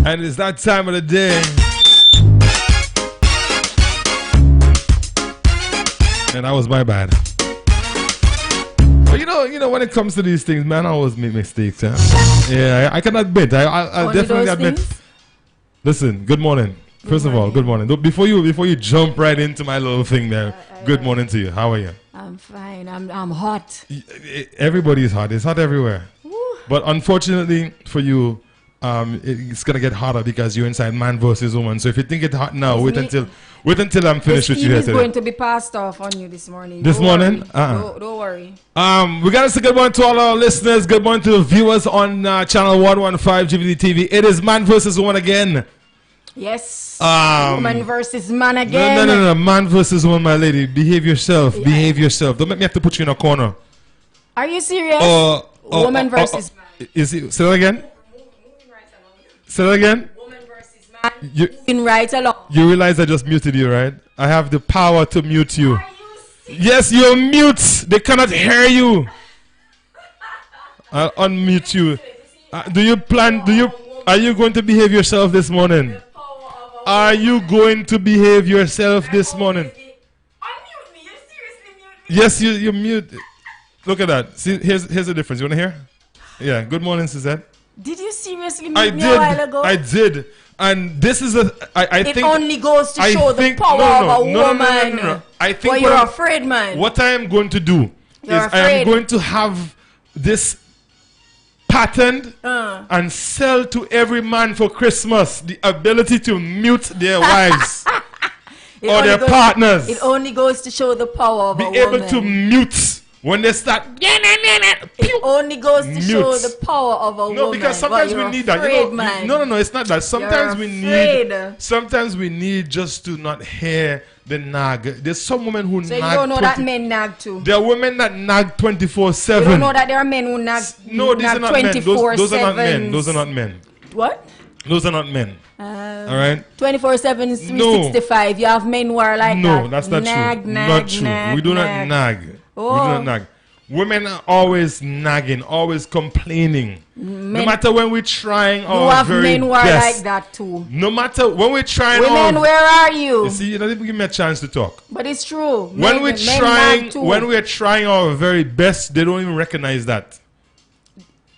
And it's that time of the day. And that was my bad. But you know, when it comes to these things, man, I always make mistakes. Yeah, I can admit. I definitely admit. Things? Listen, good morning. First of all, good morning. Before you jump right into my little thing there, good morning to you. How are you? I'm fine. I'm hot. Everybody is hot. It's hot everywhere. Woo. But unfortunately for you, it's gonna get hotter because you're inside Man versus Woman. So if you think it's hot now, wait until I'm finished with you here today. It's going to be passed off on you this morning. This morning? Don't worry. We gotta say good morning to all our listeners. Good morning to the viewers on channel 115 GVD TV. It is Man versus Woman again. Yes. Woman versus man again. No. Man versus woman, my lady. Behave yourself. Yeah. Behave yourself. Don't make me have to put you in a corner. Are you serious? Woman versus man. Is it? Say that again. Say that again. Woman versus man. Moving right along. You realize I just muted you, right? I have the power to mute you. Yes, you're mute. They cannot hear you. I'll unmute you. Are you going to behave yourself this morning? Are you going to behave yourself this morning? Unmute me. You seriously mute me? Yes, you're mute. Look at that. See, here's the difference. You want to hear? Yeah. Good morning, Suzette. Did you seriously mute me a while ago? I did. And this is I think... It only goes to show the power of a woman. No. I think... Well, you're afraid, man. What I am going to do is I am going to have this patterned and sell to every man for Christmas the ability to mute their wives or their partners. It only goes to show the power of a woman. Be able to mute when they start. It only goes to show the power of a woman. No, because sometimes we need that. No, it's not that. Sometimes we need just to not hear the nag. There's some women who nag. So you don't know that men nag too? There are women that nag 24/7. You don't know that there are men who nag 24/7? No, these are not men. Those are not men. Those are not men. What? Those are not men. All right? 24/7, 365. You have men who are like that. No, that's not true. Not true. We do not nag. We do not nag. Women are always nagging, always complaining. No matter when we're trying our very best. You have men who are like that too. No matter when we're trying. Women, where are you? You see, you don't even give me a chance to talk. But it's true. When we're trying our very best, they don't even recognize that.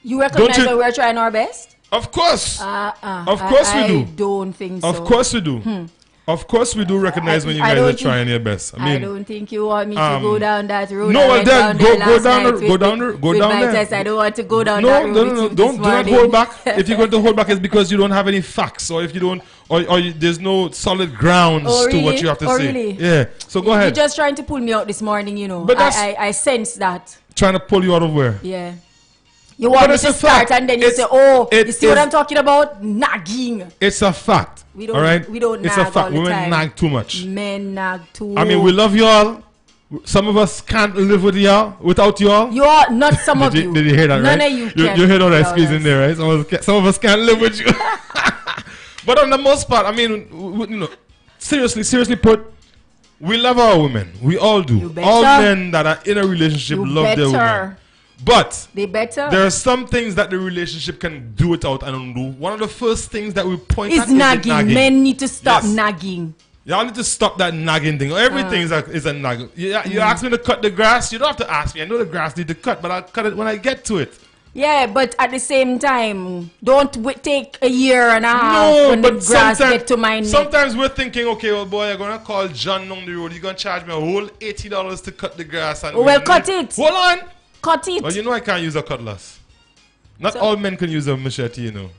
You recognize that we're trying our best? Of course. Of course we do. I don't think so. Of course we do. Of course we do recognize when you guys are trying your best. I don't think you want me to go down that road. No, well then go down there. I don't want to go down that road. No, do not hold back. If you're going to hold back, it's because you don't have any facts, or if you don't, or there's no solid grounds to what you have to say. Really? Yeah. So go ahead. You're just trying to pull me out this morning, you know. But I sense that. Trying to pull you out of where? Yeah. You want me to start and then you say, oh, you see what I'm talking about? Nagging. It's a fact. We don't, all right? We don't it's nag a fact. all the Women time. nag too much. Men nag too. I mean, we love y'all. Some of us can't live with y'all without y'all. You are not some of you. Did you hear that? None right? of you. You heard all that squeeze in there, right? Some of us can't live with you. But on the most part, I mean, you know, seriously put, we love our women. We all do. All men that are in a relationship love their women. But there are some things that the relationship can do without and undo. One of the first things that we point at is nagging. Men need to stop nagging. Y'all need to stop that nagging thing. Everything is a nag. You ask me to cut the grass. You don't have to ask me. I know the grass needs to cut, but I'll cut it when I get to it. Yeah, but at the same time, don't take a year and a half when the grass get to my neck. Sometimes we're thinking, okay, well, boy, I'm going to call John down the road. He's going to charge me a whole $80 to cut the grass. And well, cut it. Hold on. Cut it. Well, you know I can't use a cutlass. Not all men can use a machete, you know.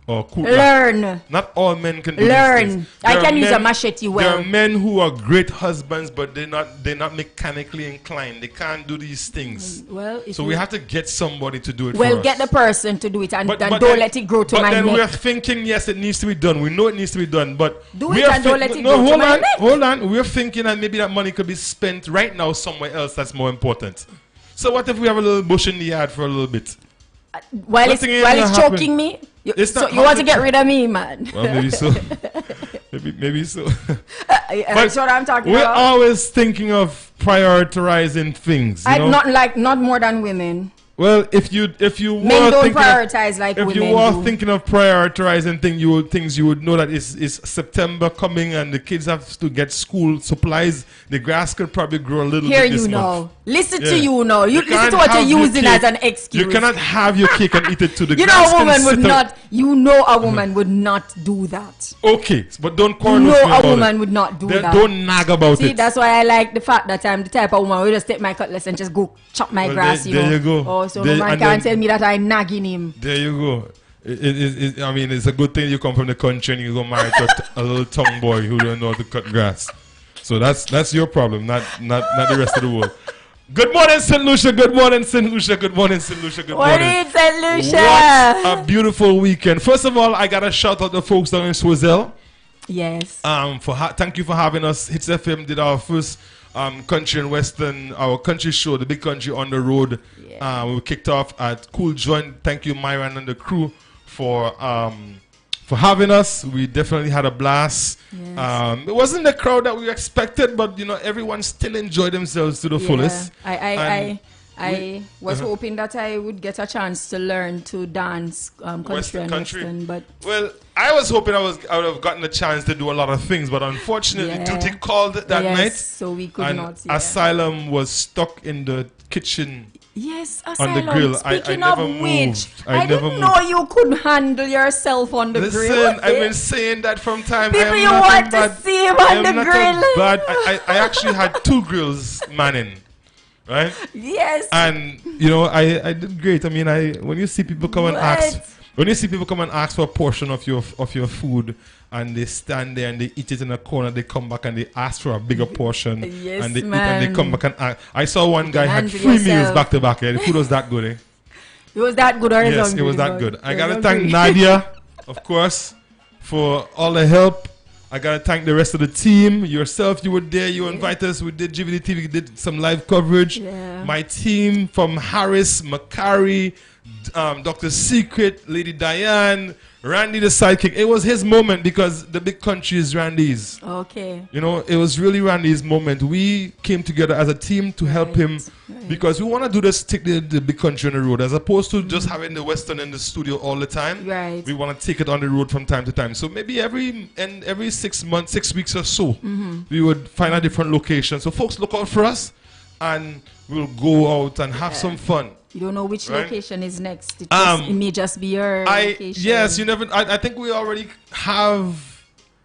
Or learn. Not all men can do learn. These things. I can use a machete well. There are men who are great husbands, but they're not mechanically inclined. They can't do these things. Well, so we have to get somebody to do it. Well, get the person to do it and don't let it grow to my neck. But then we're thinking, yes, it needs to be done. We know it needs to be done, but do it and don't let it grow to my neck. Hold on. We're thinking that maybe that money could be spent right now somewhere else that's more important. So what if we have a little bush in the yard for a little bit? While it's choking me? You want to get rid of me, man? Well, maybe so. maybe so. That's what I'm talking about. We're about. always thinking of prioritizing things. Not more than women. Well, if you men were don't prioritize like if women you were do. thinking of prioritizing things, you would know that it's September coming and the kids have to get school supplies. The grass could probably grow a little Here bit this you month. know. Listen Yeah. to you know. You listen can't to what have you're your using cake- as an excuse. You cannot have your cake and eat it to the You grass. know a woman can would sit up- not. You know a woman would not do that. Okay, but don't You quarrel know with me a about woman it. would not do Then that. don't nag about See, it. that's why I like the fact that I'm the type of woman who just take my cutlass and just go chop my Well, grass. there you go. Oh, so There- no man and can't then- tell me that I'm nagging him. There you go. I mean, it's a good thing you come from the country and you go marry to a little tongue boy who don't know how to cut grass. So that's your problem, not the rest of the world. Good morning, St. Lucia. Good morning, St. Lucia. Good morning, St. Lucia. Good What morning. is St. Lucia? What a beautiful weekend. First of all, I got to shout out the folks down in Swazel. Yes. Thank you for having us. Hits FM did our first country and western, our country show, the big country on the road. Yeah. We kicked off at Cool Joint. Thank you, Myron and the crew, for having us. We definitely had a blast. Yes. It wasn't the crowd that we expected, but everyone still enjoyed themselves to the fullest. I was hoping that I would get a chance to learn to dance country and western, but well, I was hoping I would have gotten a chance to do a lot of things, but unfortunately, duty called that night, so we could and not. Asylum was stuck in the kitchen. Yes, on the Asylum. grill. Speaking I of never which, moved. I didn't know you could handle yourself on the grill. Listen, I've been saying that from time. People, I am you not want bad. to see him I on am the not grill. bad. I actually had 2 grills manning, right? Yes. And I did great. I mean, when you see people come and ask for a portion of your food, and they stand there and they eat it in a corner, they come back and they ask for a bigger portion, Yes, and they eat man. and they come back and ask. I saw one guy had handle 3 meals yourself. back to back. The food was that good, eh? It was that good, or is Yes, hungry, it was that boy? good. I You're gotta hungry. thank Nadia, of course, for all the help. I gotta thank the rest of the team. Yourself, you were there. You invited us. We did GVD TV. We did some live coverage. Yeah. My team from Harris, Macari, Dr. Secret, Lady Diane, Randy the sidekick. It was his moment because the big country is Randy's. Okay. It was really Randy's moment. We came together as a team to help him because we want to do this, take the big country on the road as opposed to just having the Western in the studio all the time. Right. We want to take it on the road from time to time. So maybe every 6 months, 6 weeks or so, we would find a different location. So folks, look out for us and we'll go out and have some fun. You don't know which Right? location is next. It may just be your location. Yes, you never. I think we already have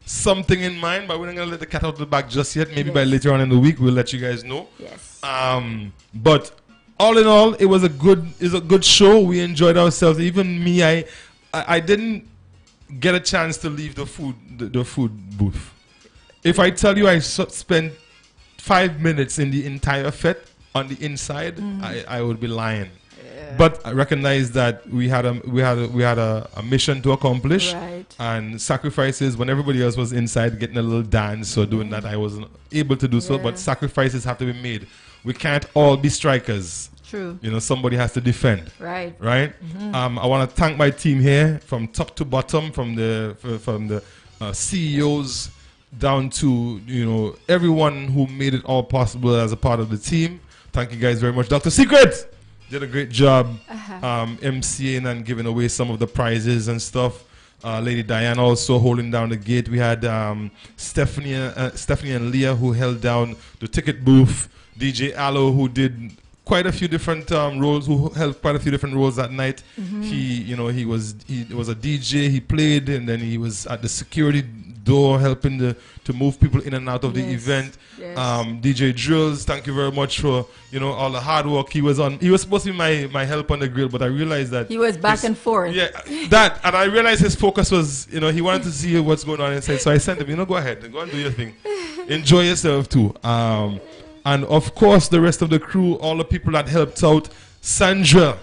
something in mind, but we're not gonna let the cat out of the bag just yet. Maybe by later on in the week, we'll let you guys know. Yes. But all in all, it was a good show. We enjoyed ourselves. Even me, I didn't get a chance to leave the food booth. If I tell you I spent 5 minutes in the entire fete on the inside, I would be lying. But I recognize that we had a mission to accomplish, Right. and sacrifices when everybody else was inside getting a little dance or doing that. I wasn't able to do so, but sacrifices have to be made. We can't all be strikers. True. Somebody has to defend. Right. Right. I want to thank my team here from top to bottom, from the CEOs down to everyone who made it all possible as a part of the team. Thank you guys very much. Dr. Secret did a great job MCing and giving away some of the prizes and stuff. Lady Diane also holding down the gate. We had Stephanie and Leah who held down the ticket booth. DJ Allo who did quite a few different roles, who held quite a few different roles that night. He was a DJ. He played, and then he was at the security door helping to move people in and out of the event. Yes. DJ Drills, thank you very much for all the hard work. He was supposed to be my help on the grill, but I realized that He was back and forth. Yeah, and I realized his focus was he wanted to see what's going on inside. So I sent him, go ahead, go and do your thing, enjoy yourself too. And of course the rest of the crew, all the people that helped out. Sandra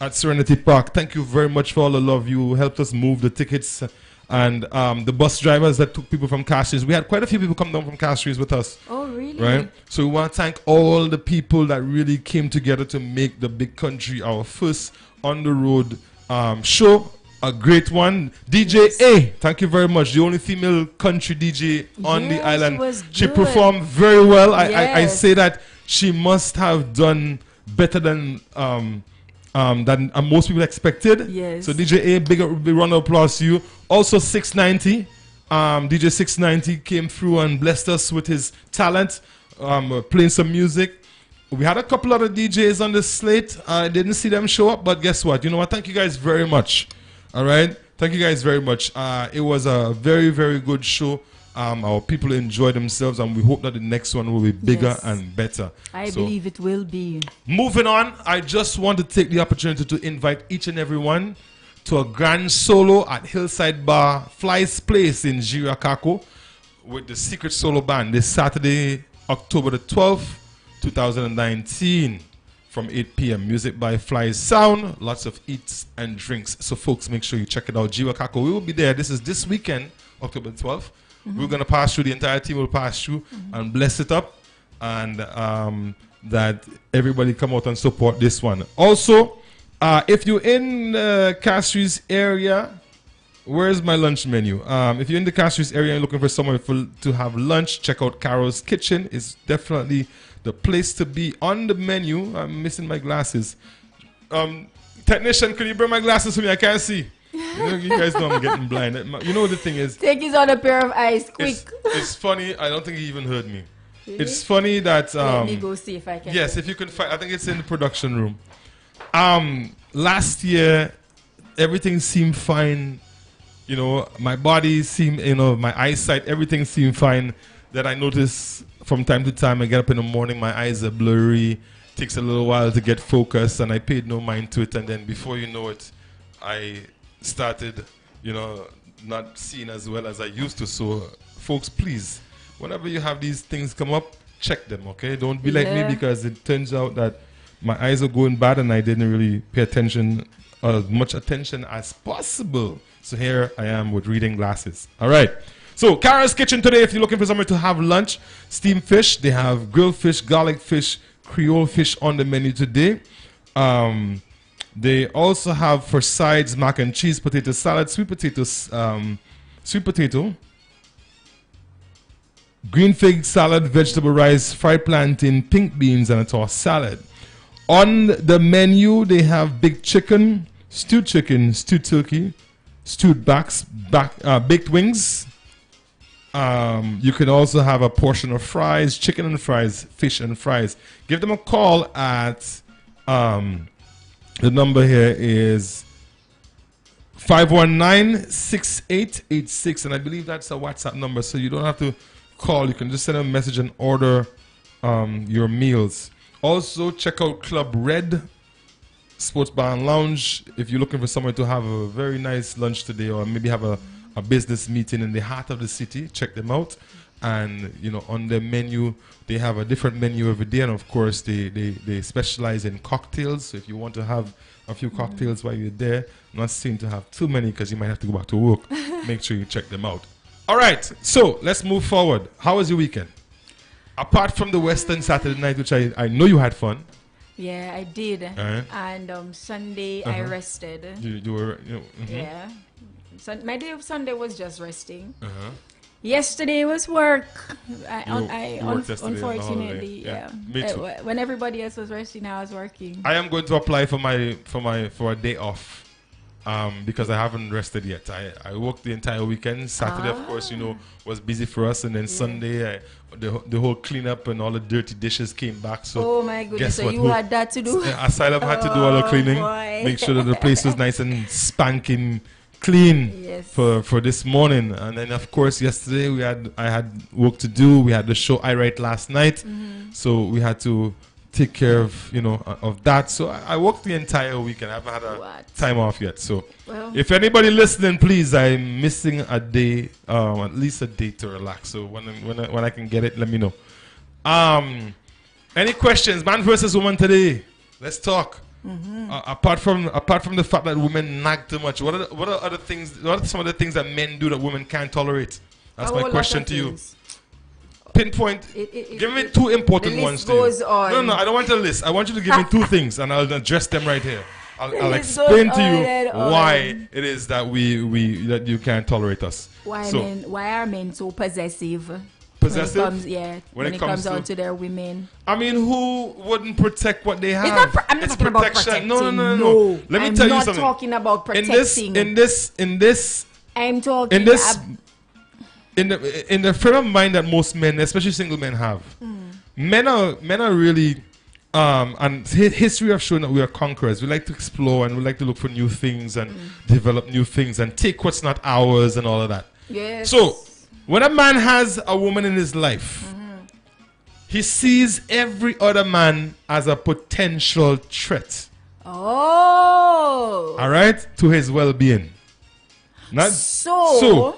at Serenity Park, thank you very much for all the love. You helped us move the tickets. And the bus drivers that took people from Castries. We had quite a few people come down from Castries with us. Oh, really? Right? So we want to thank all the people that really came together to make the big country our first on the road show. A great one. DJ A, thank you very much. The only female country DJ on the island. She performed very well. I say that she must have done better than than most people expected. Yes. So DJ A, big round of applause to you. Also 690, DJ 690 came through and blessed us with his talent, playing some music. We had a couple other DJs on the slate. I didn't see them show up, but guess what? You know what? Thank you guys very much. All right? Thank you guys very much. It was a very, very good show. Our people enjoyed themselves, and we hope that the next one will be bigger and better. I believe it will be. Moving on, I just want to take the opportunity to invite each and every one to a grand solo at Hillside Bar, Fly's Place in Jirakako with the Secret Solo Band this Saturday, October the 12th, 2019 from 8 p.m. Music by Fly's Sound, lots of eats and drinks. So folks, make sure you check it out. Jirakako, we will be there. This is this weekend, October the 12th. We're going to pass through, the entire team will pass through and bless it up, and that everybody come out and support this one. Also, if you're in Castries area, where's my lunch menu? If you're in the Castries area and looking for somewhere to have lunch, check out Carol's Kitchen. It's definitely the place to be. On the menu, I'm missing my glasses. Technician, could you bring my glasses for me? I can't see. You guys know I'm getting blind. You know what the thing is? Take his other pair of eyes, quick. It's funny. I don't think he even heard me. Really? It's funny that... Let me go see if I can. Yes, if you can find... I think it's in the production room. Last year, everything seemed fine. You know, my body seemed... You know, my eyesight, everything seemed fine. That I notice from time to time, I get up in the morning, my eyes are blurry. Takes a little while to get focused, and I paid no mind to it. And then before you know it, I... started, you know, not seeing as well as I used to. So, folks, please, whenever you have these things come up, check them, okay? Don't be like me, because it turns out that my eyes are going bad and I didn't really pay attention, as much attention as possible. So here I am with reading glasses. All right. So, Kara's Kitchen today, if you're looking for somewhere to have lunch, steamed fish, they have grilled fish, garlic fish, Creole fish on the menu today. They also have for sides mac and cheese, potato salad, sweet potato, green fig salad, vegetable rice, fried plantain, pink beans, and a tossed salad. On the menu, they have big chicken, stewed turkey, stewed baked wings. You can also have a portion of fries, chicken and fries, fish and fries. Give them a call at... the number here is 519-6886, and I believe that's a WhatsApp number, so you don't have to call. You can just send a message and order your meals. Also, check out Club Red Sports Bar and Lounge if you're looking for somewhere to have a very nice lunch today, or maybe have a business meeting in the heart of the city. Check them out. And, you know, on the menu, they have a different menu every day. And, of course, they specialize in cocktails. So if you want to have a few cocktails while you're there, not saying to have too many because you might have to go back to work. Make sure you check them out. All right. So let's move forward. How was your weekend? Apart from the Western Saturday night, which I know you had fun. Yeah, I did. And Sunday, I rested. You were... Yeah. My day of Sunday was just resting. Yesterday was work. Unfortunately, yeah. Me too. When everybody else was resting, I was working. I am going to apply for a day off, because I haven't rested yet. I worked the entire weekend. Saturday, of course, you know, was busy for us, and then Sunday, the whole cleanup and all the dirty dishes came back. So oh my goodness! So you had that to do. Asylum had to do all the cleaning, make sure that the place was nice and spanking clean for this morning. And then of course yesterday I had work to do. We had the show I Write last night, so we had to take care of of that. So I worked the entire weekend. I haven't had a time off yet. So if anybody listening, please, I'm missing a day, at least a day to relax. So when I can get it, let me know. Any questions? Man versus woman today. Let's talk. Apart from the fact that women nag too much, what are other things? What are some of the things that men do that women can't tolerate? That's my question to you. Pinpoint. Give me two important ones to you. No, I don't want a list. I want you to give me two things, and I'll address them right here. I'll explain to you why it is that that you can't tolerate us. Why are men so possessive? Possessive? When it comes down to their women. I mean, who wouldn't protect what they have? I'm not talking about protecting. No. Let me tell you something. I'm not talking about protecting. In this. I'm talking in the frame of mind that most men, especially single men, have. Men are really, and history have shown that we are conquerors. We like to explore and we like to look for new things and develop new things and take what's not ours and all of that. Yes. So, when a man has a woman in his life, he sees every other man as a potential threat. Oh. All right? To his well-being. So,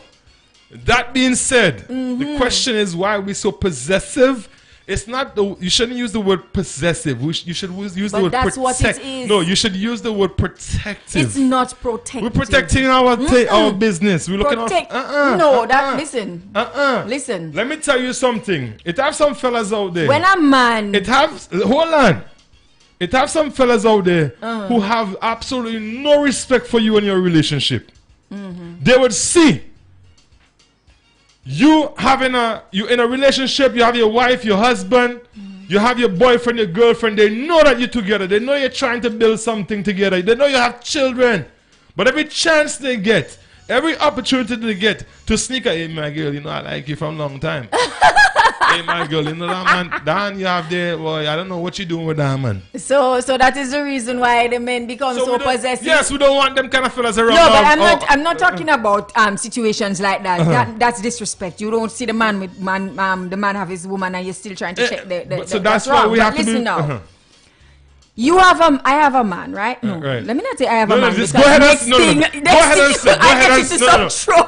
that being said, the question is, why are we so possessive? It's not you shouldn't use the word possessive. You should use the word protect. What it is. No, you should use the word protective. It's not protective. We're protecting our business. We're looking out. Listen. Listen. Let me tell you something. It have some fellas out there. When a man. Hold on. It have some fellas out there who have absolutely no respect for you and your relationship. They would see you in a relationship, you have your wife, your husband, you have your boyfriend, your girlfriend. They know that you're together. They know you're trying to build something together. They know you have children. But every chance they get, every opportunity they get to sneak a, hey, my girl, you know I like you from a long time. Hey, my girl, you know that man you have there, boy, I don't know what you're doing with that man. So that is the reason why the men become so possessive. Yes, we don't want them kind of fellas around. No, but I'm not talking about situations like that. That's disrespect. You don't see the man with the man have his woman and you're still trying to check so that's why we have to listen now. I have a man, right? No, right. Let me not say I have a man.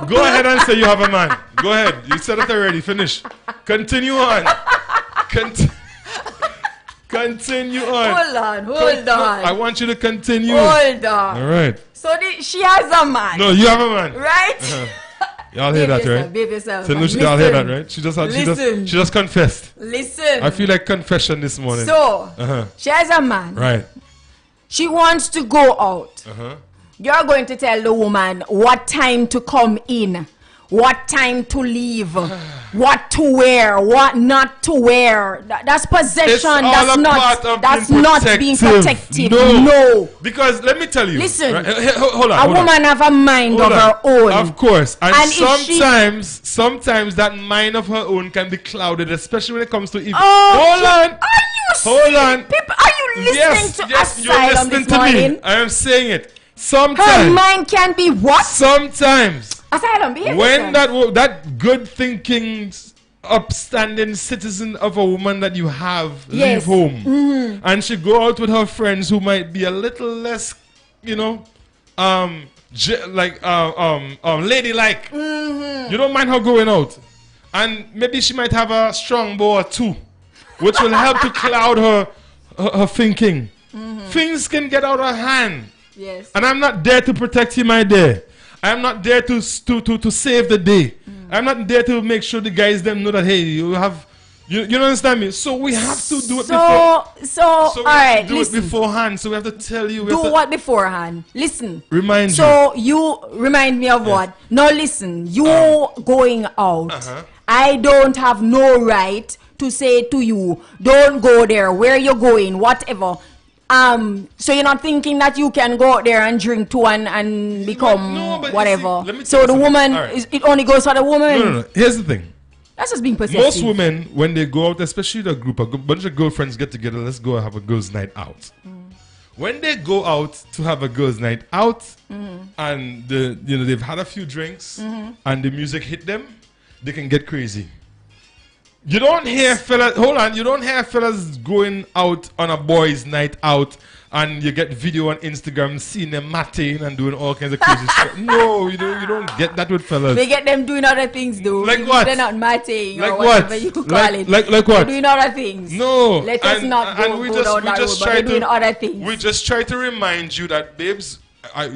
Go ahead and say you have a man. Go ahead. You said it already. Finish. Continue on. Continue on. Hold on. I want you to continue. Hold on. All right. So she has a man. No, you have a man. Right? Y'all hear that, right? Behave yourself. So y'all hear that, right? She just confessed. Listen. I feel like confession this morning. So, she has a man. Right. She wants to go out. You're going to tell the woman what time to come in, what time to leave, what to wear, what not to wear. That's possession. That's not being protective. No. Because let me tell you. Listen. Right? Hold on. A woman have a mind of her own. Of course. And sometimes that mind of her own can be clouded, especially when it comes to evil. Hold on. Hold on. People, are you listening to Yes, you're listening to me. I am saying it. Sometimes. Her mind can be what? Sometimes. Asylum, when that good thinking, upstanding citizen of a woman that you have leave home, and she go out with her friends who might be a little less, ladylike. You don't mind her going out, and maybe she might have a strong bow or two, which will help to cloud her thinking. Things can get out of hand. Yes. And I'm not there to protect you, my dear. I'm not there to save the day. I'm not there to make sure the guys them know that, hey, you understand me? So we have to do it beforehand. So we have to tell you. What beforehand? Listen. Remind you. So you remind me of what? Now listen, you going out. I don't have no right to say to you, don't go there, where you're going, whatever. So you're not thinking that you can go out there and drink too and become whatever. So the woman, it only goes for the woman. No. Here's the thing. That's just being possessive. Most women, when they go out, especially a bunch of girlfriends get together, let's go have a girls' night out. When they go out to have a girls' night out, and they've had a few drinks, and the music hit them, they can get crazy. You don't hear fellas, you don't hear fellas going out on a boys' night out and you get video on Instagram seeing them matting and doing all kinds of crazy stuff. No, you don't get that with fellas. They get them doing other things though. Like what? They're not matting like or whatever you call it. Like what? They're doing other things. No. Let us not go down that road, but they're doing other things. We just try to remind you that, babes,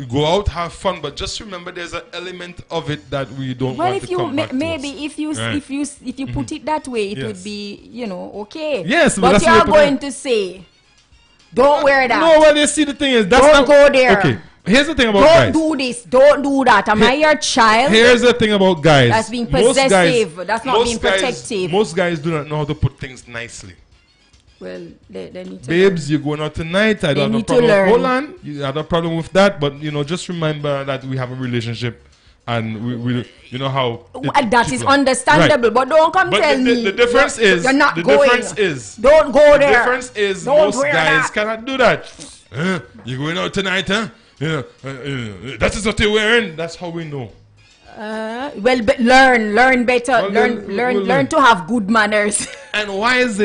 go out, have fun, but just remember there's an element of it that we don't want to come back to if you put it that way, it would be okay. Yes, but you're going to say, don't wear that. No, well, you see, the thing is, that's don't go there. Okay, Here's the thing about Don't guys. do this. Don't do that. Am I your child? Here's the thing about guys. That's being Most possessive. guys- That's not most being guys- protective. Most guys do not know how to put things nicely. Well, they need to. Babes, you're going out tonight. I don't have a need to problem. learn. Hold on. You have a problem with that, but just remember that we have a relationship, and we you know how. That is understandable, Right. but don't come But tell me. the difference is you're not the going. difference is Don't go the there. difference is Don't most wear guys that. cannot do that. You're going out tonight, huh? That is what you're wearing. That's how we know. Well, learn better. Well, learn we'll learn learn. to have good manners. And why is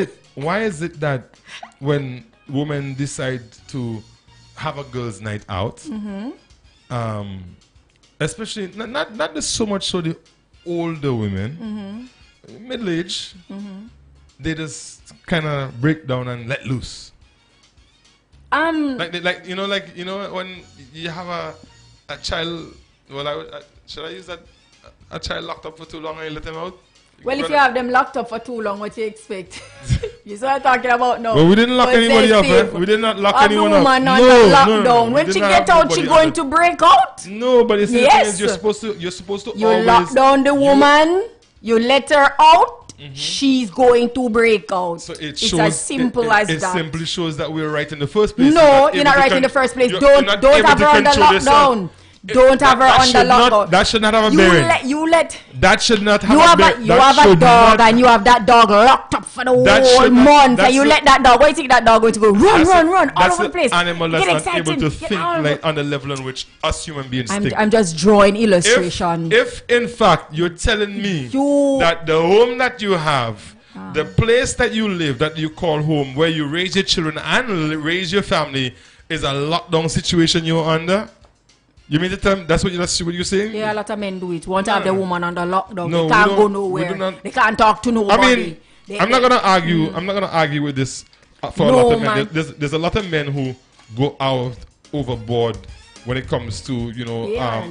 it that when women decide to have a girls' night out, especially not just so much so the older women, middle age, they just kind of break down and let loose. Like when you have a child. Well, should I use that? A child locked up for too long and you let them out? Well, if you have them locked up for too long, what do you expect? You see what I'm talking about now? Well, we didn't lock So it anybody says up. safe. We did not lock Have the anyone up. woman on No, the no, lockdown. no, we When did she not get have out, she nobody going on to break out. No, but it's Yes. you're supposed to You always lock down the woman, you let her out, she's going to break out. So it's as simple as it that. simply shows that we're right in the first place. No, you're not right in the first place. Don't have her on the lockdown. Don't have her on the lockdown. That should not have a bearing. That should not have a bearing. You have a dog and you have that dog locked up for the whole month and you let that dog, why do you think that dog going to go run all over the place? Animal that's Get not excited. able to Get think all like on the level on which us human beings think. I'm just drawing illustration. If in fact you're telling me that the home that you have, the place that you live, that you call home, where you raise your children and raise your family, is a lockdown situation you're under, you mean to tell me that's what you're saying? Yeah, a lot of men do it. Want to have the woman under lockdown. No, they can't go nowhere. They can't talk to nobody. I mean, I'm not gonna argue. I'm not gonna argue with this for a lot of men. There's a lot of men who go out overboard when it comes to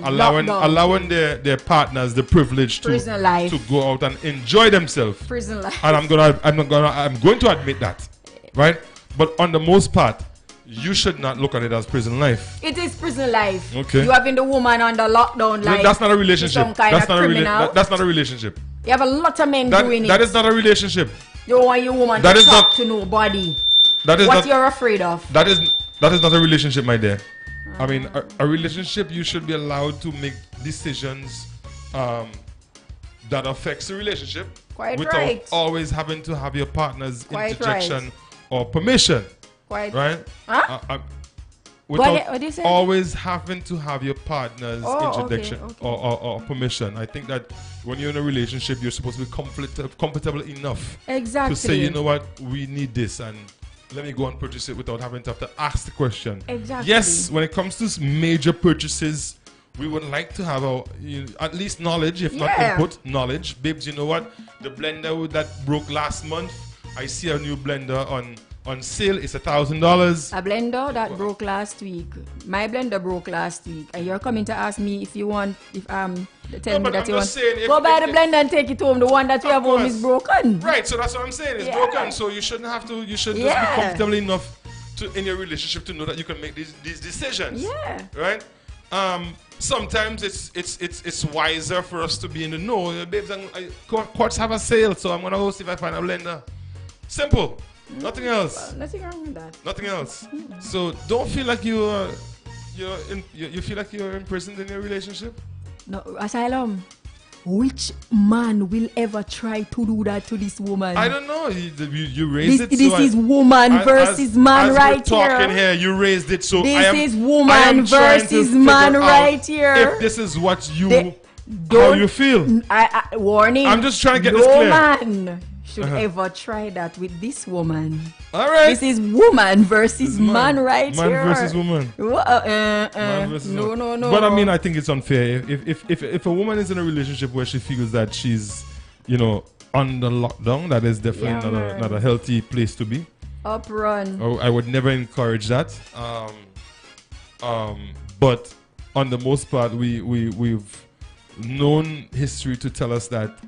allowing their partners the privilege to go out and enjoy themselves. Prison life. And I'm going to admit that, right? But on the most part, you should not look at it as prison life. It is prison life. Okay. You having the woman under lockdown like that's not a relationship. Some kind that's of not criminal. that's not a relationship. You have a lot of men doing it. That is not a relationship. You don't want your woman to talk to nobody. That is what you're afraid of. That is not a relationship, my dear. I mean, a relationship, you should be allowed to make decisions that affects the relationship without always having to have your partner's interjection or permission. Right? Huh? Without what do you say? always having to have your partner's interjection or permission. I think that when you're in a relationship, you're supposed to be comfortable enough to say, you know what, we need this, and let me go and purchase it without having to have to ask the question. Exactly. Yes, when it comes to major purchases, we would like to have at least knowledge, if not input, knowledge. Babes, you know what? The blender that broke last month, I see a new blender on sale. It's $1,000. A blender that broke last week. My blender broke last week, and you're coming to ask me if you want, tell me that you want. Go buy the blender and take it home. The one that you have home is broken. Right. So that's what I'm saying. It's broken. So you shouldn't have to. You should just be comfortable enough in your relationship to know that you can make these decisions. Yeah. Right. Sometimes it's wiser for us to be in the know. Babes, quartz have a sale, so I'm gonna go see if I find a blender. Simple. Nothing else. Nothing wrong with that. Nothing else. So don't feel like you feel like you're imprisoned in your relationship. No, Asylum. Which man will ever try to do that to this woman? I don't know. You raised it. This is woman versus man right here. Talking here, you raised it. So this is woman versus man right here. If this is what how you feel. Warning. I'm just trying to get this clear. No man should ever try that with this woman. All right. This is woman versus man right here. Man versus woman. Man versus no. But I mean, I think it's unfair. If a woman is in a relationship where she feels that she's, under lockdown, that is definitely not a healthy place to be. Uprun. I would never encourage that. But on the most part, we've known history to tell us that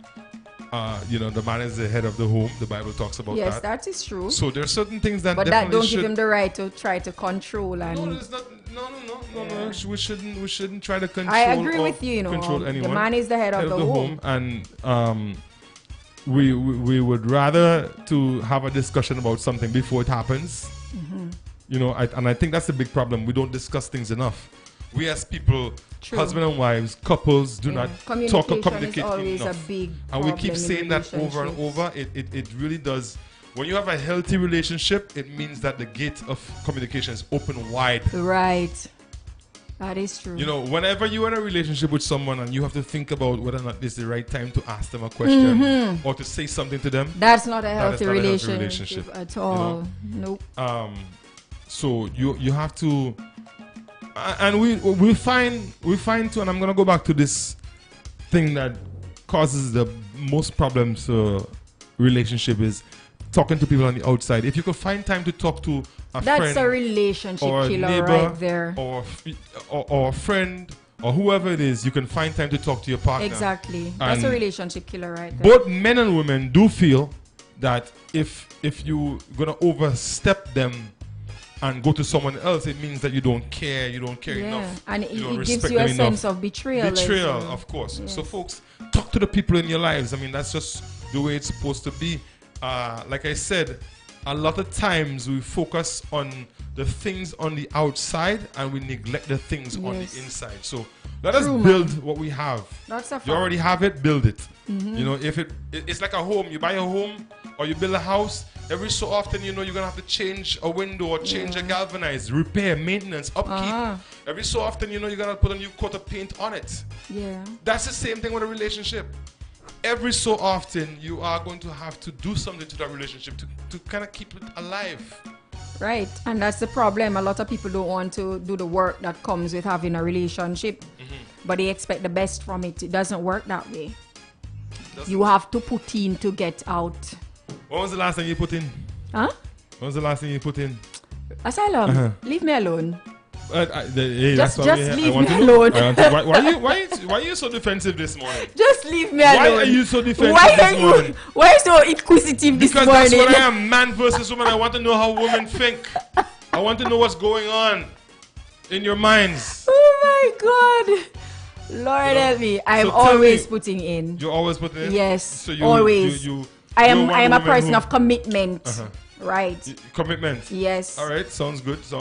the man is the head of the home. The Bible talks about that. Yes, that is true. So there are certain things that but that don't give him the right to try to control and. No, there's No. We shouldn't try to control. I agree with you. Control anyone. The man is the head of the home, and we would rather to have a discussion about something before it happens. And I think that's a big problem. We don't discuss things enough. We as people, husband and wives, couples, do not talk or communicate is always enough. A big and we keep saying that over and over. It really does. When you have a healthy relationship, it means that the gate of communication is open wide. Right. That is true. Whenever you're in a relationship with someone and you have to think about whether or not this is the right time to ask them a question or to say something to them. That's not a healthy relationship at all. Nope. So you have to, and we find too, and I'm gonna go back to this thing that causes the most problems relationship is talking to people on the outside. If you could find time to talk to a friend, that's a relationship or a killer neighbor, right there. Or a friend, or whoever it is, you can find time to talk to your partner. Exactly. That's a relationship killer right there. Both men and women do feel that if you're gonna overstep them and go to someone else, it means that you don't care enough. And it gives you a sense of betrayal. Betrayal, of course. Yes. So folks, talk to the people in your lives. I mean, that's just the way it's supposed to be. Like I said, a lot of times we focus on the things on the outside and we neglect the things on the inside. So let us build what we have. That's a fact. You already have it, build it. If it's like a home. You buy a home or you build a house. Every so often, you're gonna have to change a window or change a galvanized, repair, maintenance, upkeep. Every so often, you're gonna put a new coat of paint on it. Yeah. That's the same thing with a relationship. Every so often, you are going to have to do something to that relationship to kind of keep it alive. Right, and that's the problem. A lot of people don't want to do the work that comes with having a relationship, but they expect the best from it. It doesn't work that way. You have to put in to get out. When was the last thing you put in? Huh? When was the last thing you put in? Asylum. Leave me alone. Just leave me alone. Why are you so defensive this morning? Just leave me alone. Why are you so defensive this morning? Why are you so inquisitive this morning? Because that's what I am, man versus woman. I want to know how women think. I want to know what's going on in your minds. Oh my God. Lord help me. I'm always putting in. You're always putting in? Yes, so always. I am a person of commitment. Right. Commitment. Yes. All right. Sounds good. So,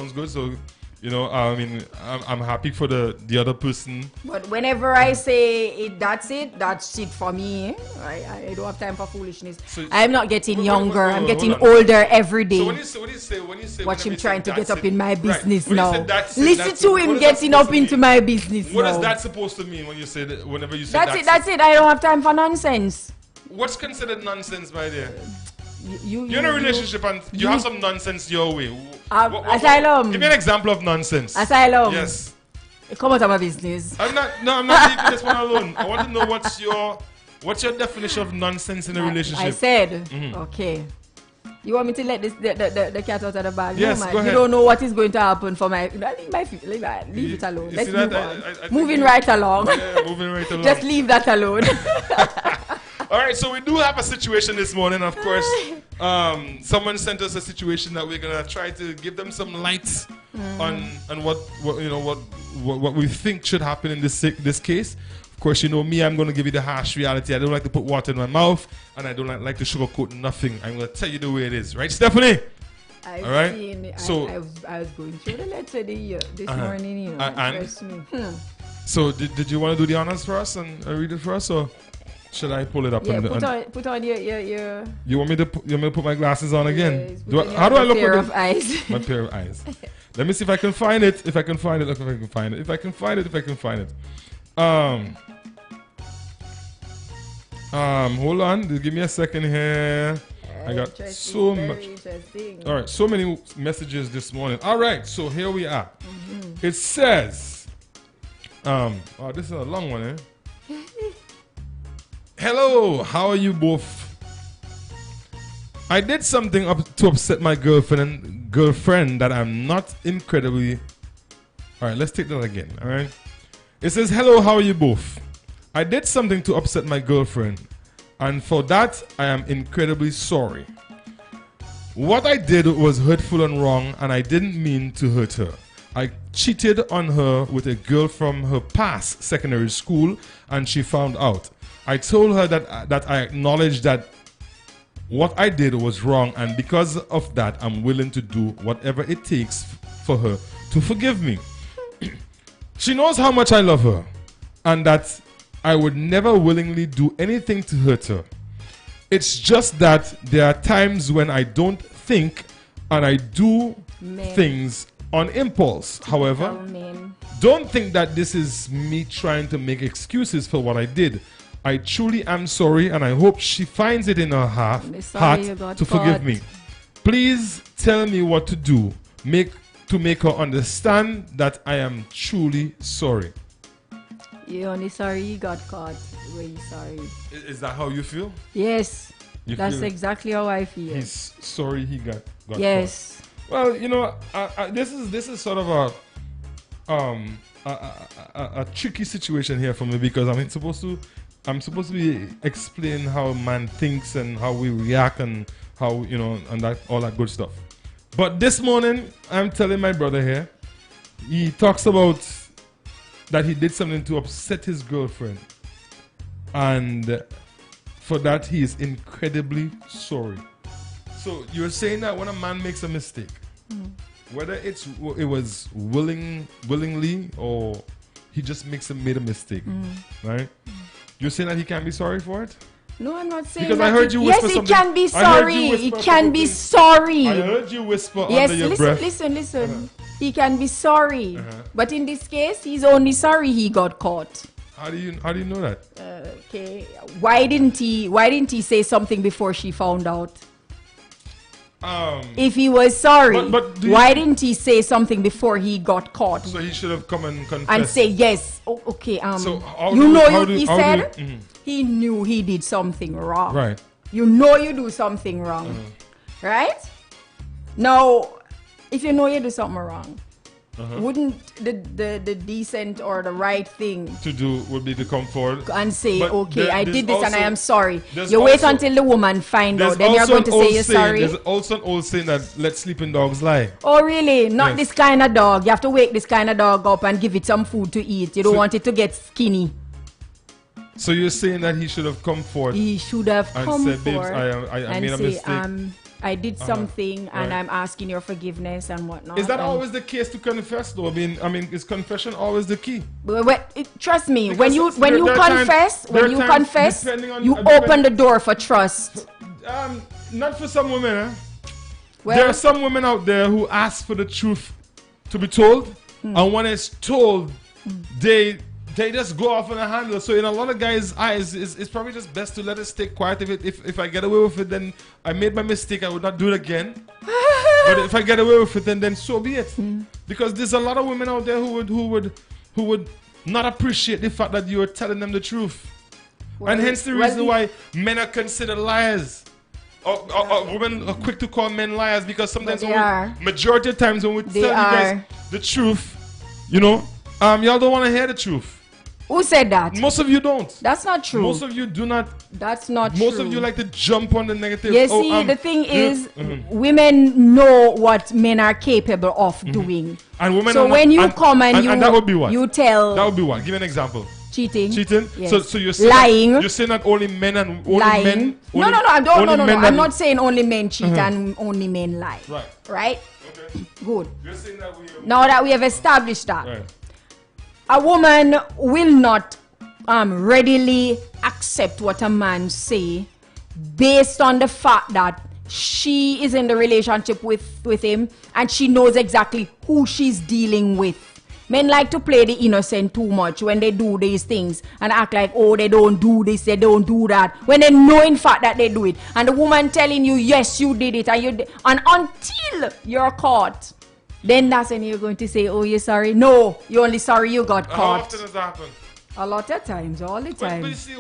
I mean, I'm happy for the other person. But whenever I say that's it for me. I don't have time for foolishness. So I'm not getting younger. I'm getting older every day. So when you say watch him trying to get up in my business right. now. Listen to him getting up into my business now. What is that supposed to mean when you say that? Whenever you say that's it. I don't have time for nonsense. What's considered nonsense, my dear? You're in a relationship and you have some nonsense your way. Asylum. Give me an example of nonsense. Asylum. Yes. Come out of my business. I'm not leaving this one alone. I want to know what's your definition of nonsense in a relationship. I said, okay. You want me to let the cat out of the bag? Yes, no, man. go ahead. You don't know what is going to happen for my... Leave it alone. Let's move on. Moving right along. Yeah, moving right along. Just leave that alone. All right, so we do have a situation this morning. Of course, someone sent us a situation that we're gonna try to give them some light on what we think should happen in this case. Of course, me, I'm gonna give you the harsh reality. I don't like to put water in my mouth, and I don't like to sugarcoat nothing. I'm gonna tell you the way it is, right, Stephanie? All right. So I was going through the letter this morning. Trust me. So did you want to do the honors for us and read it for us, or? Should I pull it up? Yeah, put on your... You want me to put my glasses on again? How do I look with of eyes? My pair of eyes. Let me see if I can find it. If I can find it. Hold on. Just give me a second here. I got so much. All right, so many messages this morning. All right, so here we are. It says, this is a long one, eh? Hello, how are you both? I did something to upset my girlfriend that I'm not incredibly... All right, let's take that again, all right? It says, hello, how are you both? I did something to upset my girlfriend, and for that, I am incredibly sorry. What I did was hurtful and wrong, and I didn't mean to hurt her. cheated on her with a girl from her past secondary school, and she found out. I told her that I acknowledged that what I did was wrong, and because of that, I'm willing to do whatever it takes for her to forgive me. She knows how much I love her, and that I would never willingly do anything to hurt her. It's just that there are times when I don't think and I do things on impulse. However, don't think that this is me trying to make excuses for what I did. I truly am sorry, and I hope she finds it in her heart to forgive me. Please tell me what to do to make her understand that I am truly sorry. You're only sorry you got caught. Really sorry. Is that how you feel? Yes. That's exactly how I feel. He's sorry he got yes. caught. Well, this is sort of a tricky situation here for me, because I'm supposed to be explaining how a man thinks and how we react and how, and that all that good stuff. But this morning, I'm telling my brother here, he talks about that he did something to upset his girlfriend, and for that he is incredibly sorry. So you're saying that when a man makes a mistake, whether it was willingly or he just made a mistake, right? You're saying that he can't be sorry for it? No, I'm not saying because that. I heard you whisper something. Yes, he can be sorry. He can be sorry. I heard you whisper under your breath. Listen. He can be sorry. But in this case, he's only sorry he got caught. How do you know that? Okay. Why didn't he say something before she found out? If he was sorry, why didn't he say something before he got caught? So he should have come and confessed. And say yes. Oh, okay. So he said he knew he did something wrong. Right. You know you do something wrong, right? Now, if you know you do something wrong, wouldn't the decent or the right thing to do would be to come forward and say, okay, I did this and I am sorry. You wait until the woman find out, then you're going to say you're sorry. There's also an old saying that let sleeping dogs lie. Oh, really? Not this kind of dog. You have to wake this kind of dog up and give it some food to eat. You don't want it to get skinny. So you're saying that he should have come forth? He should have come forth and I made a mistake. I did something and I'm asking your forgiveness and whatnot. Is that always the case to confess though? I mean, is confession always the key? Trust me, because when you confess, you open the door for trust. Not for some women. Well, there are some women out there who ask for the truth to be told, and when it's told, they just go off on a handle. So in a lot of guys' eyes, it's probably just best to let it stay quiet. If I get away with it, then I made my mistake. I would not do it again. But if I get away with it, then so be it. Because there's a lot of women out there who would not appreciate the fact that you are telling them the truth. And hence the reason why men are considered liars. Or women are quick to call men liars, because sometimes majority of times when we tell you guys the truth, y'all don't want to hear the truth. Who said that? Most of you don't. That's not true. Most of you do not. That's not true. Most of you like to jump on the negative. You see, the thing is, women know what men are capable of doing. And women. So when you come and that would be what? You tell. That would be what? Give me an example. Cheating. Yes. So you're saying lying. You're saying that only men and only lying. men. No. I'm not saying only men cheat and only men lie. Right. Okay. Good. You're saying that now that we have established that. Right. A woman will not readily accept what a man say based on the fact that she is in the relationship with him and she knows exactly who she's dealing with. Men like to play the innocent too much when they do these things and act like, oh, they don't do this, they don't do that, when they know in fact that they do it. And the woman telling you, yes, you did it, and until you're caught, then that's when you're going to say, oh, you're sorry. No, you're only sorry you got caught. How often does that happen? A lot of times, all the time. But you see,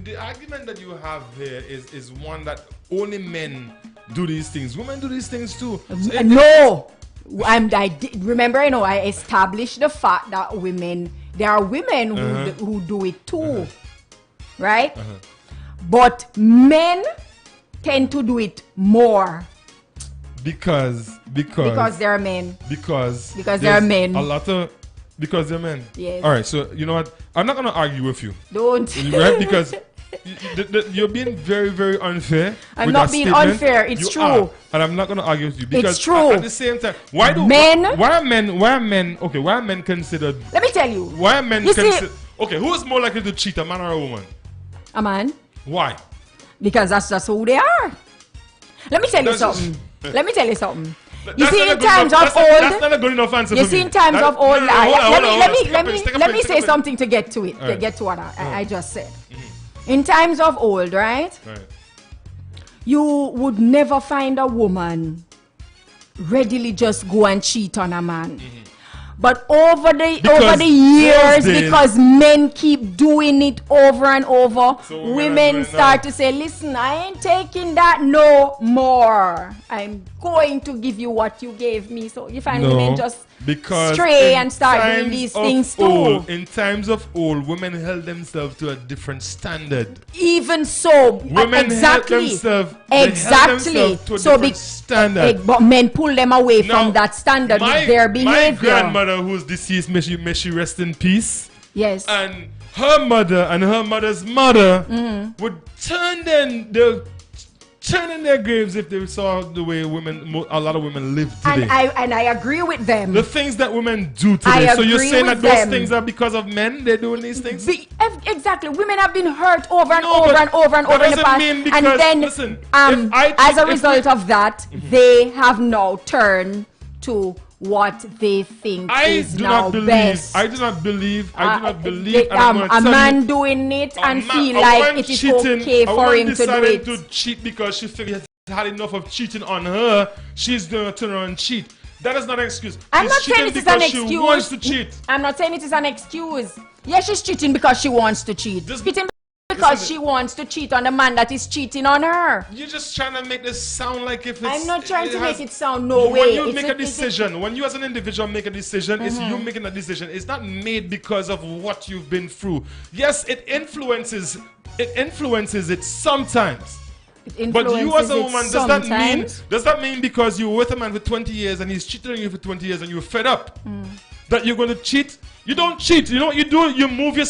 the argument that you have here is one that only men do these things. Women do these things too. So no. Remember, I established the fact that there are women who do it too. Right? But men tend to do it more. Because they're men. Because they're men. A lot of because they're men. Yes. All right. So you know what? I'm not gonna argue with you. Don't. Right? Because you're being very, very unfair. I'm with not that being statement. unfair. It's You true. are, and I'm not gonna argue with you because It's true. At the same time, why are men? Okay, why are men considered? Let me tell you. Why are men You see- considered? Okay, who is more likely to cheat, a man or a woman? A man. Why? Because that's just who they are. Let me tell you something. Let me tell you something. You see, in times of old, that's not a good enough answer. you for see, me. in times of old, let me say something something to get to it. Right. Get to what I just said. In times of old, right? You would never find a woman readily just go and cheat on a man. But over the years, because men keep doing it over and over, So women start to say, listen, I ain't taking that no more. I'm going to give you what you gave me. So you find women just stray and start doing these things too. In times of old, women held themselves to a different standard. Even so, Women exactly. held themselves to a different standard. But men pull them away from that standard with their behavior. My grandmother, who's deceased, may she rest in peace. Yes. And her mother and her mother's mother would turn in their graves if they saw the way a lot of women live today. And I agree with them. The things that women do today. So you're saying that those things are because of men? They're doing these things? Exactly. Women have been hurt over and over in the past. And then, listen, as a result of that, they have now turned to what they think is now best. I do not believe. A man doing it and feel like it is okay for him to do it. To cheat because she figured he had enough of cheating on her. She's going to turn around and cheat. That is not an excuse. I'm not saying it is an excuse. She wants to cheat. I'm not saying it is an excuse. Yes, she's cheating because she wants to cheat. Cheating because she wants to cheat on the man that is cheating on her. You're just trying to make this sound like if it's... I'm not trying to make it sound no way. When you make a decision, when you as an individual make a decision, it's you making a decision. It's not made because of what you've been through. Yes, it influences it sometimes. But you as a woman, does that mean because you were with a man for 20 years and he's cheating on you for 20 years and you're fed up, that you're going to cheat? You don't cheat. You know what you do? You move yourself